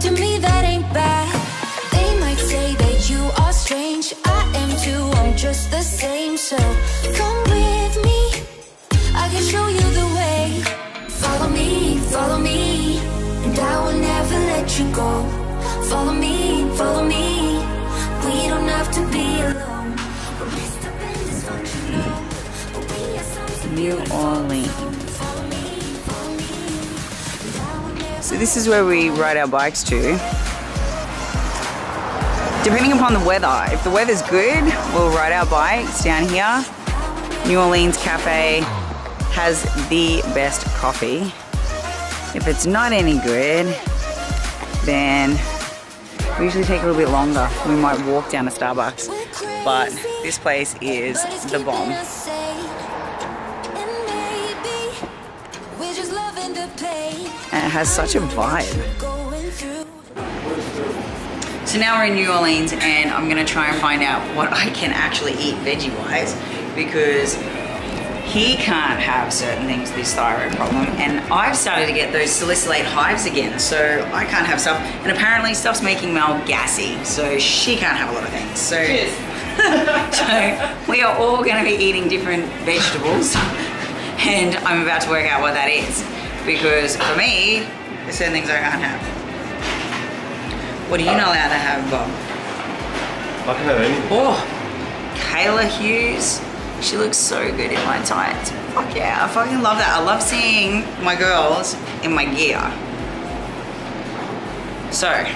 to me that ain't bad. They might say that you are strange, I am too, I'm just the same. So come with me, I can show you the way. Follow me, and I will never let you go. Follow me, we don't have to be alone. We're messed up and dysfunctional, but we are so New Orleans. So this is where we ride our bikes to. Depending upon the weather. If the weather's good, we'll ride our bikes down here. New Orleans Cafe has the best coffee. If it's not any good, then we usually take a little bit longer. We might walk down to Starbucks, but this place is the bomb. And it has such a vibe. So now we're in New Orleans and I'm gonna try and find out what I can actually eat veggie-wise, because he can't have certain things with his thyroid problem, and I've started to get those salicylate hives again, so I can't have stuff, and apparently stuff's making Mel gassy, so she can't have a lot of things. So, so we are all gonna be eating different vegetables, and I'm about to work out what that is, because for me, there's certain things I can't have. What are you not allowed to have, Bob? I can have anything. Oh, Kayla Hughes. She looks so good in my tights. Fuck yeah, I fucking love that. I love seeing my girls in my gear. So, you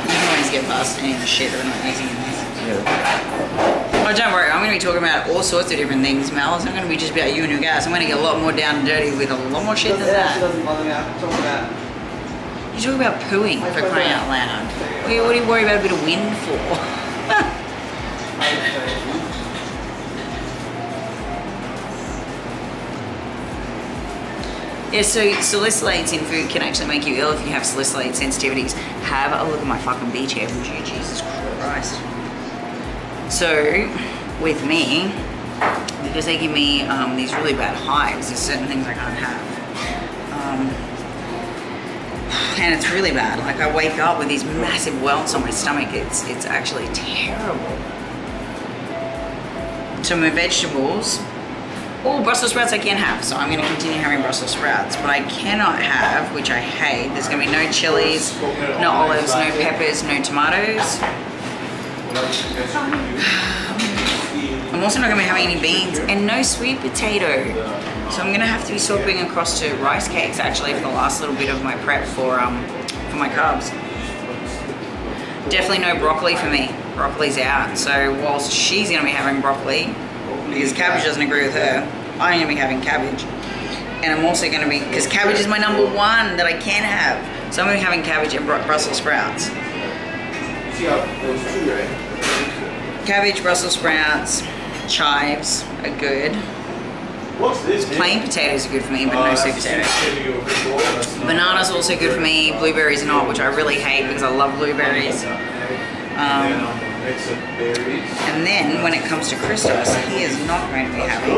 can always get past any of the shit that we're not using in this. Yeah. Oh, don't worry, I'm going to be talking about all sorts of different things, Mel. It's not going to be just about you and your gas. I'm going to get a lot more down and dirty with a lot more shit than that. She doesn't bother me. I talk about. You talk about pooing for crying out loud. What do you worry about a bit of wind for? Yeah, so salicylates in food can actually make you ill if you have salicylate sensitivities. Have a look at my fucking beach hair, would you? Jesus Christ. So, with me, because they give me these really bad hives, there's certain things I can't have. And it's really bad. Like, I wake up with these massive welts on my stomach. It's actually terrible. So my vegetables, Brussels sprouts I can have, so I'm going to continue having Brussels sprouts. But I cannot have, which I hate, there's going to be no chilies, no olives, no peppers, no tomatoes. I'm also not going to be having any beans and no sweet potato. So I'm going to have to be swapping across to rice cakes actually for the last little bit of my prep for my carbs. Definitely no broccoli for me. Broccoli's out. So whilst she's going to be having broccoli, because cabbage doesn't agree with her, I'm going to be having cabbage. And I'm also going to be, because cabbage is my number one that I can have. So I'm going to be having cabbage and Brussels sprouts. Cabbage, Brussels sprouts, chives are good. What's this? Plain potatoes are good for me, but no sweet potatoes. Bananas are also good for me. Blueberries are not, which I really hate because I love blueberries. And then when it comes to Christos, he is not going to be having.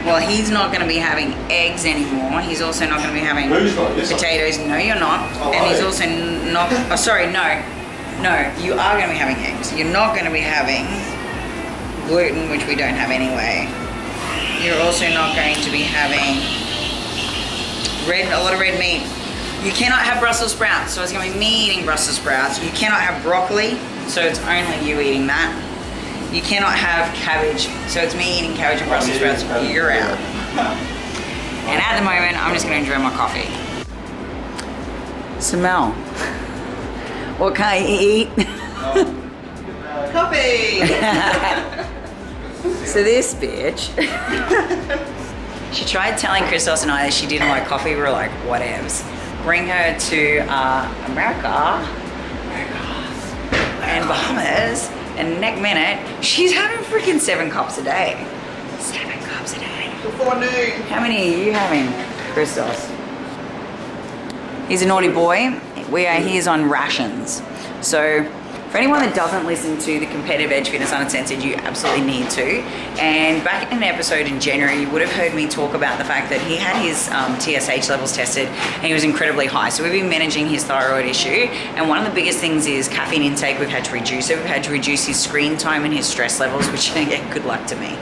Well, he's not going to be having eggs anymore. He's also not going to be having potatoes. No, you're not. And he's also not. Oh, sorry, no. No, you are going to be having eggs. You're not going to be having gluten, which we don't have anyway. You're also not going to be having a lot of red meat. You cannot have Brussels sprouts, so it's going to be me eating Brussels sprouts. You cannot have broccoli, so it's only you eating that. You cannot have cabbage, so it's me eating cabbage and Brussels sprouts. You're out. And at the moment, I'm just going to enjoy my coffee. So Mel, what can I eat? Coffee! So this bitch, she tried telling Christos and I that she didn't like coffee. We were like, whatevs. Bring her to America and Bahamas, and next minute, she's having freaking 7 cups a day. 7 cups a day. Before noon. How many are you having, Christos? He's a naughty boy. He is on rations. So For anyone that doesn't listen to the Competitive Edge Fitness Uncensored, you absolutely need to. And back in an episode in January, you would have heard me talk about the fact that he had his TSH levels tested and he was incredibly high. So we've been managing his thyroid issue. And one of the biggest things is caffeine intake. We've had to reduce it. We've had to reduce his screen time and his stress levels, which again, good luck to me.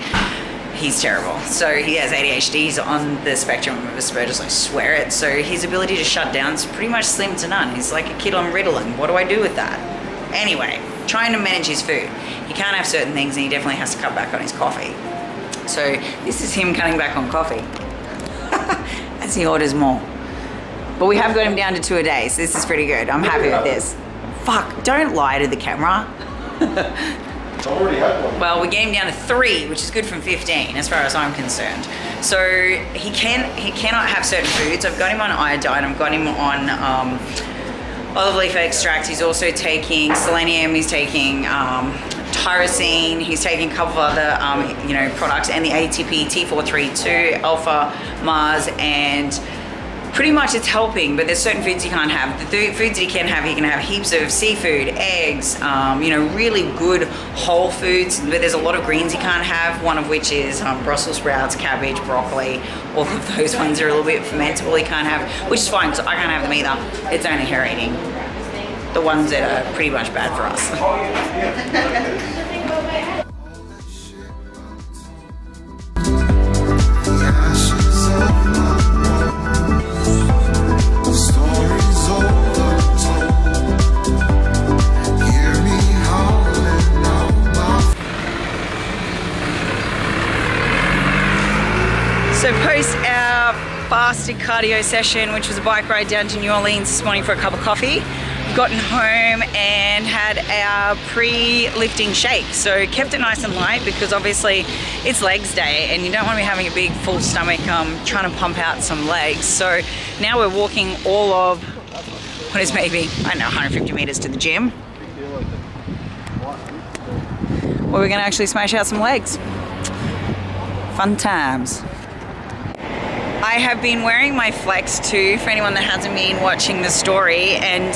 He's terrible. So he has ADHD, he's on the spectrum of Asperger's, I swear it. So his ability to shut down is pretty much slim to none. He's like a kid on Ritalin. What do I do with that? Anyway, trying to manage his food. He can't have certain things and he definitely has to cut back on his coffee. So this is him cutting back on coffee as he orders more. But we have got him down to 2 a day, so this is pretty good. I'm happy with this. Fuck, don't lie to the camera. I already had one. Well, we get him down to 3, which is good from 15 as far as I'm concerned. So he cannot have certain foods. I've got him on iodine, I've got him on olive leaf extract. He's also taking selenium, he's taking tyrosine, he's taking a couple of other products, and the ATP, T432, Alpha, Mars, and pretty much it's helping. But there's certain foods he can't have. The foods that he can have heaps of seafood, eggs, really good whole foods, but there's a lot of greens he can't have, one of which is Brussels sprouts, cabbage, broccoli. All of those ones are a little bit fermentable he can't have, which is fine because I can't have them either. It's only her eating the ones that are pretty much bad for us. So post our fasted cardio session, which was a bike ride down to New Orleans this morning for a cup of coffee, we've gotten home and had our pre-lifting shake. So kept it nice and light because obviously it's legs day and you don't want to be having a big full stomach trying to pump out some legs. So now we're walking all of, what is maybe, I don't know, 150 meters to the gym, where we're gonna actually smash out some legs. Fun times. I have been wearing my Flex 2 for anyone that hasn't been watching the story, and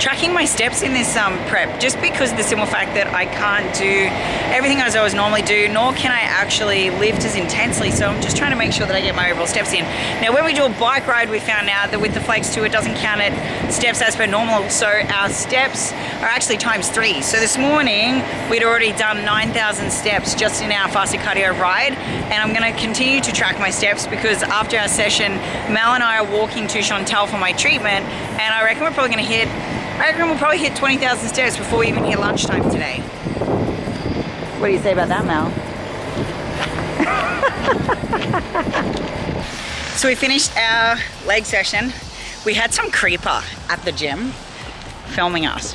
tracking my steps in this prep, just because of the simple fact that I can't do everything as I always normally do, nor can I actually lift as intensely. So I'm just trying to make sure that I get my overall steps in. Now when we do a bike ride, we found out that with the Flex 2 it doesn't count it steps as per normal, so our steps are actually ×3. So this morning we'd already done 9,000 steps just in our fasted cardio ride, and I'm going to continue to track my steps because after our session, Mel and I are walking to Chantal for my treatment, and I reckon we'll probably hit 20,000 steps before we even hit lunchtime today. What do you say about that, Mel? So we finished our leg session. We had some creeper at the gym filming us.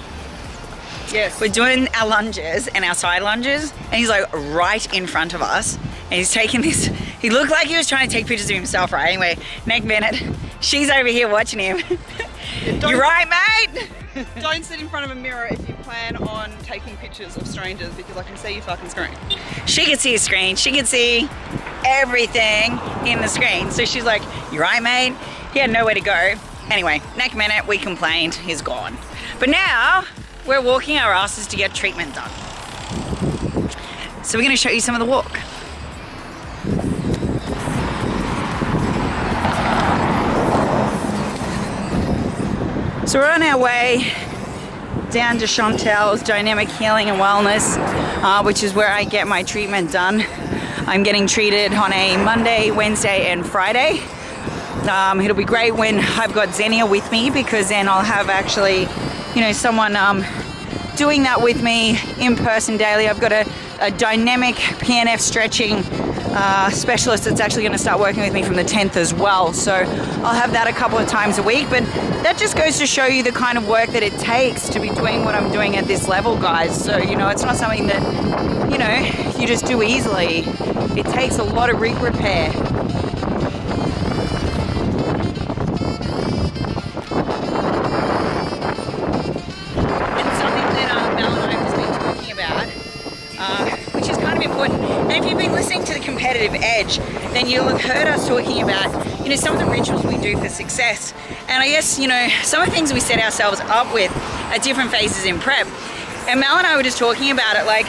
Yes. We're doing our lunges and our side lunges, and he's like right in front of us, and he's taking this. He looked like he was trying to take pictures of himself, right? Anyway, next minute, she's over here watching him. You're right, mate? Don't sit in front of a mirror if you plan on taking pictures of strangers, because I can see your fucking screen. She could see his screen. She could see everything in the screen. So she's like, you're right, mate? He had nowhere to go. Anyway, next minute, we complained. He's gone. But now, we're walking our asses to get treatment done. So we're going to show you some of the walk. So we're on our way down to Chantal's Dynamic Healing and Wellness, which is where I get my treatment done. I'm getting treated on a Monday, Wednesday, and Friday. It'll be great when I've got Xenia with me, because then I'll have actually, someone doing that with me in person daily. I've got a dynamic PNF stretching specialist that's actually going to start working with me from the 10th as well. So I'll have that a couple of times a week, but that just goes to show you the kind of work that it takes to be doing what I'm doing at this level, guys. So, it's not something that, you just do easily. It takes a lot of repair. And if you've been listening to the Competitive Edge, then you'll have heard us talking about, some of the rituals we do for success. And I guess, some of the things we set ourselves up with at different phases in prep. And Mel and I were just talking about it, like,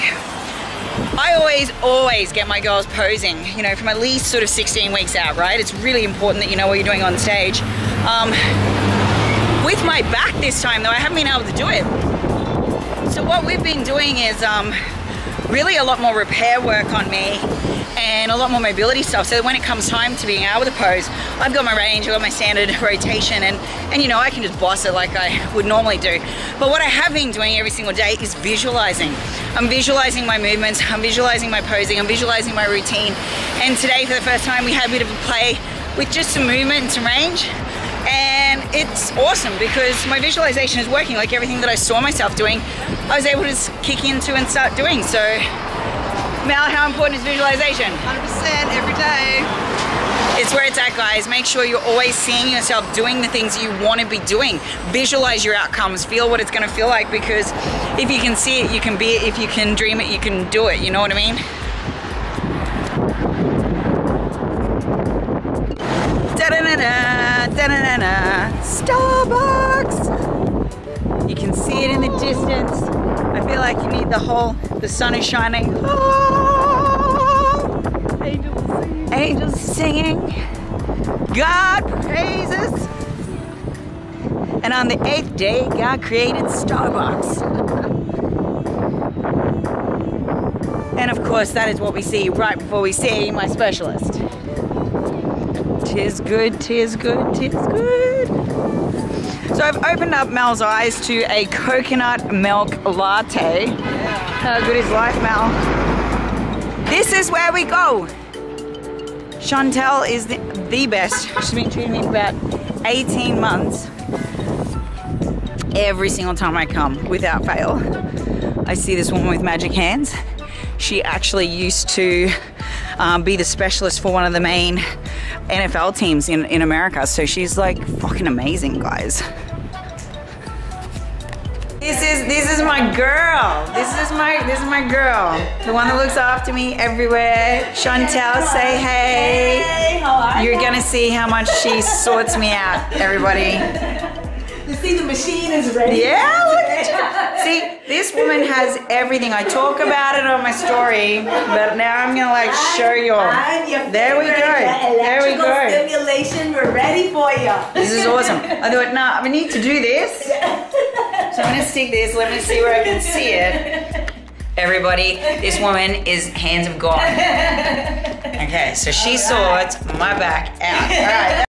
I always get my girls posing, you know, from at least sort of 16 weeks out, right? It's really important that you know what you're doing on stage. With my back this time though, I haven't been able to do it. So what we've been doing is really a lot more repair work on me and a lot more mobility stuff, so that when it comes time to being able to pose, I've got my range, I've got my standard rotation, and you know, I can just boss it like I would normally do. But what I have been doing every single day is visualizing. I'm visualizing my movements, I'm visualizing my posing, I'm visualizing my routine. And today, for the first time, we had a bit of a play with just some movement and some range. And it's awesome because my visualization is working. Like everything that I saw myself doing, I was able to just kick into and start doing. So, Mel, how important is visualization? 100% every day. It's where it's at, guys. Make sure you're always seeing yourself doing the things you want to be doing. Visualize your outcomes. Feel what it's going to feel like, because if you can see it, you can be it. If you can dream it, you can do it. You know what I mean? Da-da-da-da, da-da-da-da. Starbucks! You can see it in the distance. I feel like you need the sun is shining. Oh, angels singing. God praises. And on the 8th day, God created Starbucks. And of course, that is what we see right before we see my specialist. Tis good, tis good, tis good. So I've opened up Mel's eyes to a coconut milk latte. How good is life, Mel? This is where we go. Chantel is the best. She's been treating me for about 18 months. Every single time I come, without fail, I see this woman with magic hands. She actually used to be the specialist for one of the main NFL teams in America. So she's like fucking amazing, guys. This is my girl. This is my girl. The one that looks after me everywhere. Chantel, say hey. Hey, how are you? You're gonna see how much she sorts me out, everybody. You see, the machine is ready. Yeah, look at you. See, this woman has everything. I talk about it on my story, but now I'm gonna like show you all. There we go. There we go. Stimulation, we're ready for you. This is awesome. I thought, nah, we need to do this. So I'm gonna stick this. Let me see where I can see it. Everybody, this woman is hands of God. Okay, so she sorts my back out. All right.